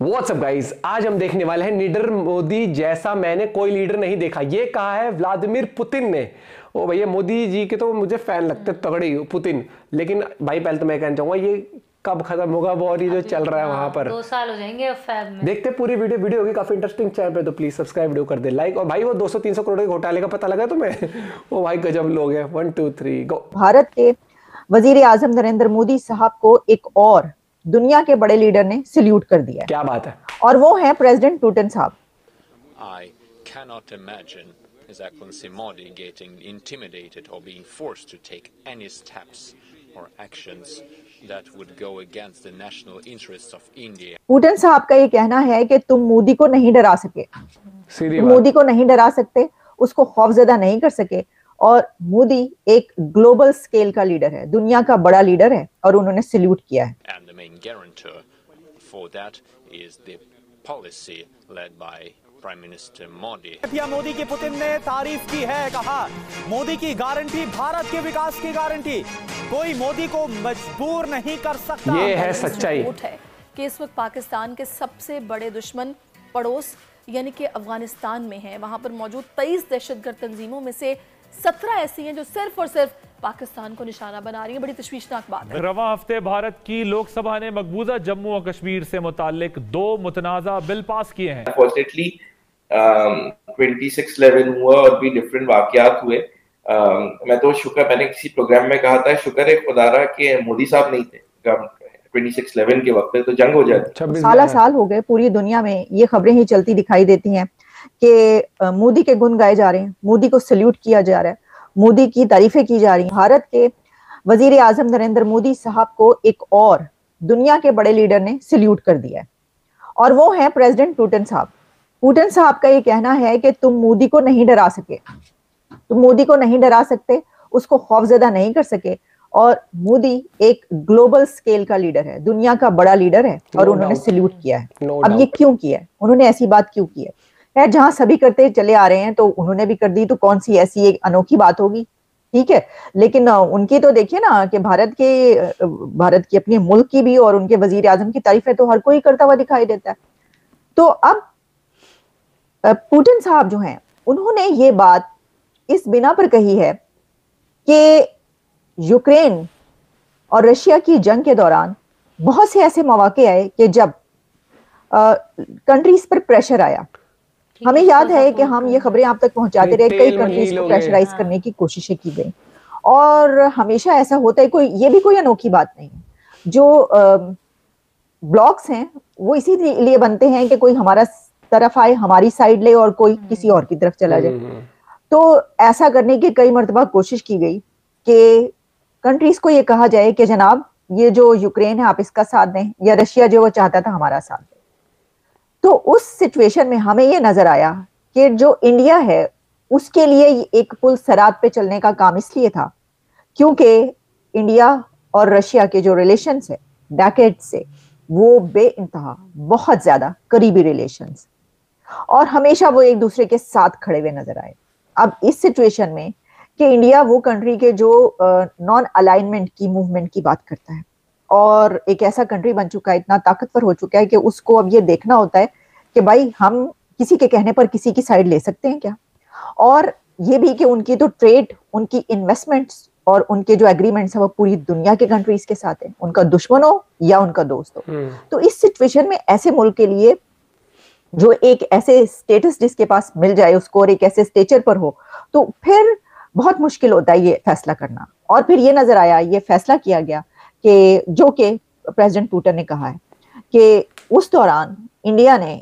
WhatsApp guys, आज हम देखने वाले हैं निडर मोदी जैसा मैंने कोई लीडर नहीं देखा। ये कहा है व्लादिमीर पुतिन ने। ओ भैया, मोदी जी के तो मुझे फैन लगते तगड़े पुतिन। लेकिन भाई पहले तो मैं कहना चाहूंगा, ये कब खत्म होगा वॉर, ये जो अभी चल रहा है वहां हाँ पर। 2 साल हो जाएंगे अब फैब में। देखते पूरी वीडियो होगी काफी इंटरेस्टिंग। चैनल पे तो प्लीज सब्सक्राइब वीडियो कर दे, लाइक। और भाई वो 200-300 करोड़ के घोटाले का पता लगा तुम्हें? ओ भाई गजब लोग हैं। 1 2 3 गो। भारत के वजीर आजम नरेंद्र मोदी साहब को एक और दुनिया के बड़े लीडर ने सल्यूट कर दिया है, क्या बात है। और वो है प्रेसिडेंट पुतिन साहब। I cannot imagine His Excellency Modi getting intimidated or being forced to take any steps or actions that would go against the national interests of India. Putin साहब का ये कहना है कि तुम मोदी को नहीं डरा सके, सीधी तुम बात। मोदी को नहीं डरा सकते, उसको खौफजदा नहीं कर सके। और मोदी एक ग्लोबल स्केल का लीडर है, दुनिया का बड़ा लीडर है, और उन्होंने सल्यूट किया है। And the main guarantor for that is the policy led by Prime Minister Modi. PM Modi की पुतिन ने तारीफ की है, कहा मोदी की गारंटी भारत के विकास की गारंटी, कोई मोदी को मजबूर नहीं कर सकता। ये है सच्चाई। रिपोर्ट है कि इस वक्त पाकिस्तान के सबसे बड़े दुश्मन पड़ोस यानी कि अफगानिस्तान में है। वहां पर मौजूद 23 दहशतगर्द तंजीमों में से 17 ऐसी हैं जो सिर्फ और सिर्फ पाकिस्तान को निशाना बना रही है। बड़ी तशवीशनाक बात है। रवां हफ्ते भारत की लोकसभा ने मकबूजा जम्मू और कश्मीर से मुताल्लिक 2 मुतनाज़ा बिल पास किए हैं। अनफॉर्चुनेटली 26/11 हुआ और भी डिफरेंट वाकयात हुए। मैं तो मैंने किसी प्रोग्राम में कहा था, शुक्र है खुदारा कि मोदी साहब नहीं थे 26/11 के वक्त पे, तो जंग हो जाती। साल हो गए, पूरी दुनिया में ये खबरें ही चलती दिखाई देती हैं कि मोदी के गुण गाए जा रहे हैं, मोदी को सल्यूट किया जा रहा है, मोदी की तारीफें की जा रही हैं। भारत के वजीर आजम नरेंद्र मोदी साहब को एक और दुनिया के बड़े लीडर ने सल्यूट कर दिया है, और वो है प्रेसिडेंट पुतिन साहब। पुतिन साहब का ये कहना है कि तुम मोदी को नहीं डरा सके, तुम मोदी को नहीं डरा सकते, उसको खौफजदा नहीं कर सके। और मोदी एक ग्लोबल स्केल का लीडर है, दुनिया का बड़ा लीडर है, और उन्होंने सल्यूट किया है। अब ये क्यों किया है, उन्होंने ऐसी बात क्यों की है? खैर, जहां सभी करते चले आ रहे हैं तो उन्होंने भी कर दी, तो कौन सी ऐसी एक अनोखी बात होगी? ठीक है, लेकिन उनकी तो देखिए ना कि भारत की अपने मुल्क की भी और उनके वजीर आजम की तारीफें तो हर कोई करता हुआ दिखाई देता है। तो अब पुतिन साहब जो हैं, उन्होंने ये बात इस बिना पर कही है कि यूक्रेन और रशिया की जंग के दौरान बहुत से ऐसे मौके आए कि जब कंट्रीज पर प्रेशर आया। हमें याद है कि हम ये खबरें आप तक पहुंचाते रहे, कई कंट्रीज को प्रेशराइज करने की कोशिशें की गई, और हमेशा ऐसा होता है। ये भी कोई अनोखी बात नहीं है। जो ब्लॉक्स हैं वो इसीलिए बनते हैं कि कोई हमारा तरफ आए, हमारी साइड ले, और कोई किसी और की तरफ चला जाए। तो ऐसा करने की कई मर्तबा कोशिश की गई कि कंट्रीज को ये कहा जाए कि जनाब, ये जो यूक्रेन है आप इसका साथ दें, या रशिया जो वो चाहता था हमारा साथ दें। तो उस सिचुएशन में हमें ये नजर आया कि जो इंडिया है उसके लिए एक पुल सरात पे चलने का काम इसलिए था क्योंकि इंडिया और रशिया के जो रिलेशंस है डेकेड से, वो बेइंतहा बहुत ज्यादा करीबी रिलेशंस, और हमेशा वो एक दूसरे के साथ खड़े हुए नजर आए। अब इस सिचुएशन में कि इंडिया वो कंट्री के जो नॉन अलाइनमेंट की मूवमेंट की बात करता है, और एक ऐसा कंट्री बन चुका है, इतना ताकतवर हो चुका है कि उसको अब ये देखना होता है कि भाई हम किसी के कहने पर किसी की साइड ले सकते हैं क्या, और ये भी कि उनकी तो ट्रेड, उनकी इन्वेस्टमेंट्स और उनके जो एग्रीमेंट्स है वो पूरी दुनिया के कंट्रीज के साथ है, उनका दुश्मन हो या उनका दोस्त हो। तो इस सिचुएशन में ऐसे मुल्क के लिए जो एक ऐसे स्टेटस जिसके पास मिल जाए उसको, और एक ऐसे स्टेचर पर हो, तो फिर बहुत मुश्किल होता है ये फैसला करना। और फिर ये नजर आया, ये फैसला किया गया कि जो कि प्रेसिडेंट पुतिन ने कहा है कि उस दौरान इंडिया ने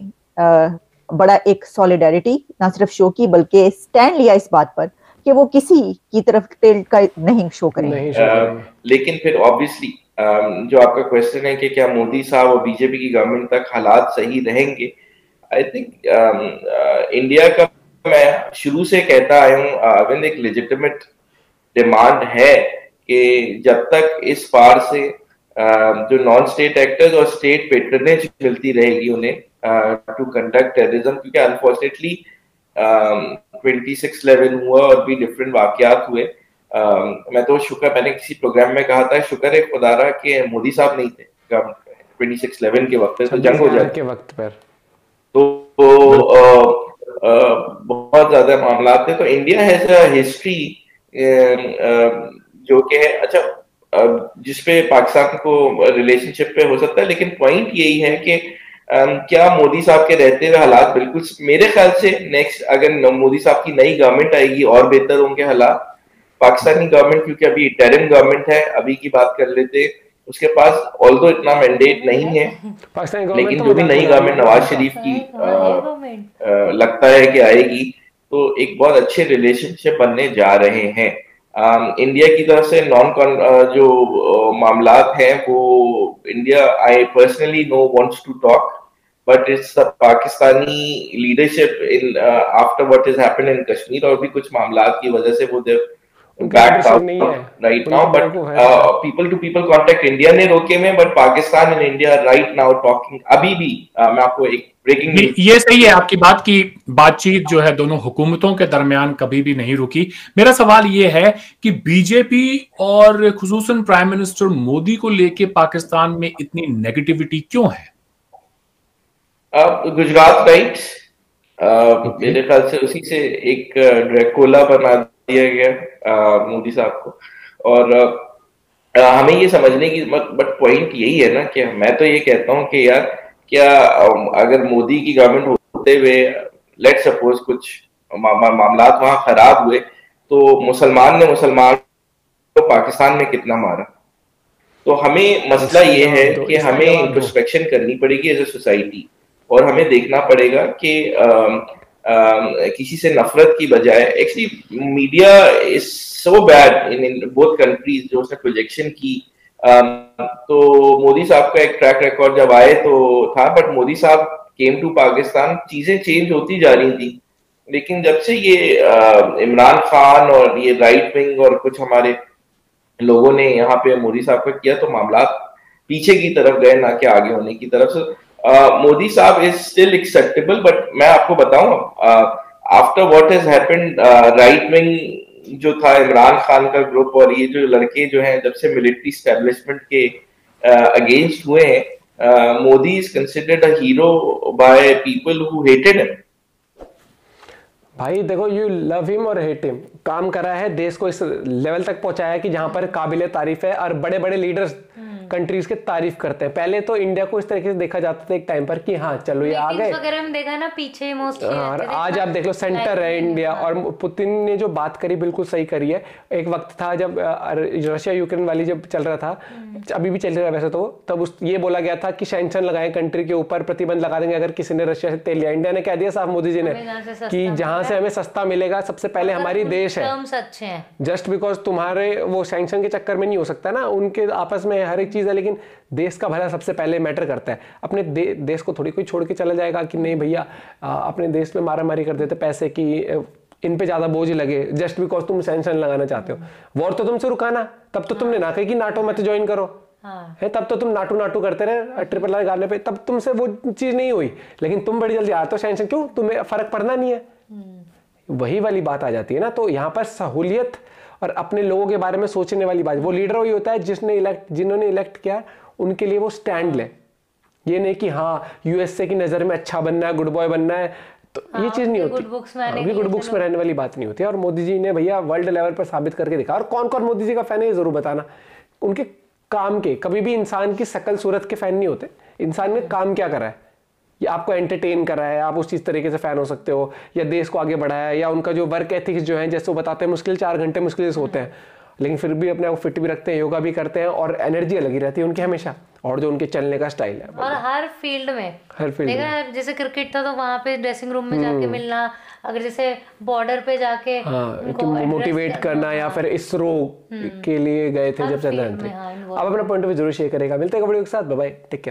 बड़ा एक सॉलिडारिटी ना सिर्फ शो की, बल्कि स्टैंड लिया इस बात पर कि वो किसी की तरफ टिल्ट का नहीं शो करेंगे। लेकिन फिर ऑब्वियसली जो आपका क्वेश्चन है कि क्या मोदी साहब और बीजेपी की गवर्नमेंट तक हालात सही रहेंगे, आई थिंक इंडिया का, मैं शुरू से कहता आया हूँ अरविंद, एक लेजिटिमेट डिमांड है कि जब तक इस पार से जो नॉन स्टेट एक्टर्स और स्टेट पेट्रनेज मिलती रहेगी उन्हें टू कंडक्ट टेररिज्म, क्योंकि अनफॉर्चुनेटली 26/11 हुआ और भी डिफरेंट वाकयात हुए। मैं तो मैंने किसी प्रोग्राम में कहा था, शुक्र है खुदारा कि मोदी साहब नहीं थे 26/11 के वक्त पे तो जंग हो जाती के वक्त पर तो बहुत ज्यादा मामला थे। तो इंडिया हैज अ हिस्ट्री जो कि है अच्छा जिसपे पाकिस्तान को रिलेशनशिप पे हो सकता है, लेकिन पॉइंट यही है कि क्या मोदी साहब के रहते हुए हालात बिल्कुल मेरे ख्याल से नेक्स्ट अगर मोदी साहब की नई गवर्नमेंट आएगी और बेहतर होंगे हालात। पाकिस्तानी गवर्नमेंट क्योंकि अभी इंटरिम गवर्नमेंट है, अभी की बात कर लेते, उसके पास ऑल्दो इतना मैंडेट नहीं है, लेकिन जो भी नई गवर्नमेंट नवाज शरीफ की लगता है कि आएगी तो एक बहुत अच्छे रिलेशनशिप बनने जा रहे हैं। इंडिया की तरफ से जो मामलात हैं वो India I personally know wants to talk, but it's the Pakistani leadership in after what is happened in Kashmir और भी कुछ मामलात की वजह से वो backed out right now, but people to people contact India ने रोके में, but Pakistan and India right now talking अभी भी मैं आपको एक ब्रेकिंग ये सही है आपकी बात की बातचीत जो है दोनों हुकूमतों के दरमियान कभी भी नहीं रुकी। मेरा सवाल ये है कि बीजेपी और खुसूसन प्राइम मिनिस्टर मोदी को लेके पाकिस्तान में इतनी नेगेटिविटी क्यों है? गुजरात राइट्स मेरे ख्याल से उसी से एक ड्रैकुला बना दिया गया मोदी साहब को, और हमें ये समझने की बट पॉइंट यही है ना कि मैं तो ये कहता हूँ कि यार क्या अगर मोदी की गवर्नमेंट होते हुए लेट सपोज कुछ मामलात वहां खराब हुए तो मुसलमान ने मुसलमान को पाकिस्तान में कितना मारा, तो हमें मसला ये है कि हमें इंट्रोस्पेक्शन करनी पड़ेगी एज ए सोसाइटी और हमें देखना पड़ेगा कि किसी से नफरत की बजाय actually media is so bad in both countries जो उसने प्रोजेक्शन की। तो मोदी साहब का एक ट्रैक रिकॉर्ड जब आए तो था, बट मोदी साहब केम टू पाकिस्तान चीजें चेंज होती जा रही थी, लेकिन जब से ये इमरान खान और ये राइट विंग और कुछ हमारे लोगों ने यहाँ पे मोदी साहब का किया तो मामला पीछे की तरफ गए ना कि आगे होने की तरफ से। मोदी साहब इज स्टिल एक्सेप्टेबल, बट मैं आपको बताऊं after what has happened right wing जो था इमरान खान का ग्रुप और ये जो लड़के जो हैं जब से मिलिट्री एस्टेब्लिशमेंट के अगेंस्ट हुए हैं, Modi is considered a hero by people who hated him. भाई देखो, यू लव हिम और हेट हिम, काम करा है, देश को इस लेवल तक पहुंचाया कि जहां पर काबिले तारीफ है और बड़े बड़े लीडर्स कंट्रीज के तारीफ करते हैं। पहले तो इंडिया को इस तरीके से देखा जाता था एक टाइम पर कि हाँ चलो ये आ गए वगैरह में देखा ना पीछे मोस्टली, और आज आप देख लो सेंटर है इंडिया। और पुतिन ने जो बात करी बिल्कुल सही करी है। एक वक्त था जब रशिया यूक्रेन वाली जब चल रहा था, अभी भी चल रहा है वैसे तो, तब ये बोला गया था कि सैंक्शन लगाएं कंट्री के ऊपर, प्रतिबंध लगा देंगे अगर किसी ने रशिया से तेल लिया। इंडिया ने कह दिया साहब मोदी जी ने कि जहां से हमें सस्ता मिलेगा सबसे पहले हमारी देश है। जस्ट बिकॉज तुम्हारे वो सैंक्शन के चक्कर में नहीं हो सकता ना, उनके आपस में हर एक चीज है, लेकिन देश का भला सबसे पहले मैटर करता है। अपने देश को थोड़ी कोई छोड़ के चला जाएगा कि नहीं भैया अपने देश में मारामारी कर देते पैसे की, इन पे ज्यादा बोझ लगे जस्ट बिकॉज तुम सैंक्शन लगाना चाहते हो। वॉर तो तुमसे रुकाना, तब तो तुमने ना कही कि नाटो मत ज्वाइन करो, है तब तो तुम नाटू करते रहे ट्रिपल आर गाने पे, तब तुमसे वो चीज नहीं हुई, लेकिन तुम बड़ी जल्दी आते हो सैंक्शन, क्यों? तुम्हें फर्क पड़ना नहीं है। वही वाली बात आ जाती है ना। तो यहाँ पर सहूलियत और अपने लोगों के बारे में सोचने वाली बात, वो लीडर वही होता है जिन्होंने इलेक्ट किया उनके लिए वो स्टैंड ले। ये नहीं कि हाँ यूएसए की नजर में अच्छा बनना है, गुड बॉय बनना है, तो ये चीज नहीं होती। गुड बुक्स में रहने वाली बात नहीं होती। और मोदी जी ने भैया वर्ल्ड लेवल पर साबित करके दिखा। और कौन कौन मोदी जी का फैन है ये जरूर बताना। उनके काम के, कभी भी इंसान की शकल सूरत के फैन नहीं होते, इंसान ने काम क्या करा है, या आपको एंटरटेन करा है, आप उस चीज तरीके से फैन हो सकते हो, या देश को आगे बढ़ाया है, या उनका जो वर्क एथिक्स जो है जैसे वो बताते हैं मुश्किल 4 घंटे मुश्किल से होते हैं, लेकिन फिर भी अपने आप फिट भी रखते हैं, योगा भी करते हैं और एनर्जी लगी रहती है उनकी हमेशा। और जो उनके चलने का स्टाइल है और हर फील्ड में जैसे क्रिकेट था तो वहां पे ड्रेसिंग रूम में जाके मिलना, अगर जैसे बॉर्डर पे जाके मोटिवेट करना, या फिर इसरो के लिए गए थे जब चंद्रयान 3। अब अपना पॉइंट ऑफ व्यू जरूर शेयर करेगा। मिलते हैं वीडियो के साथ, बाय बाय, टेक केयर।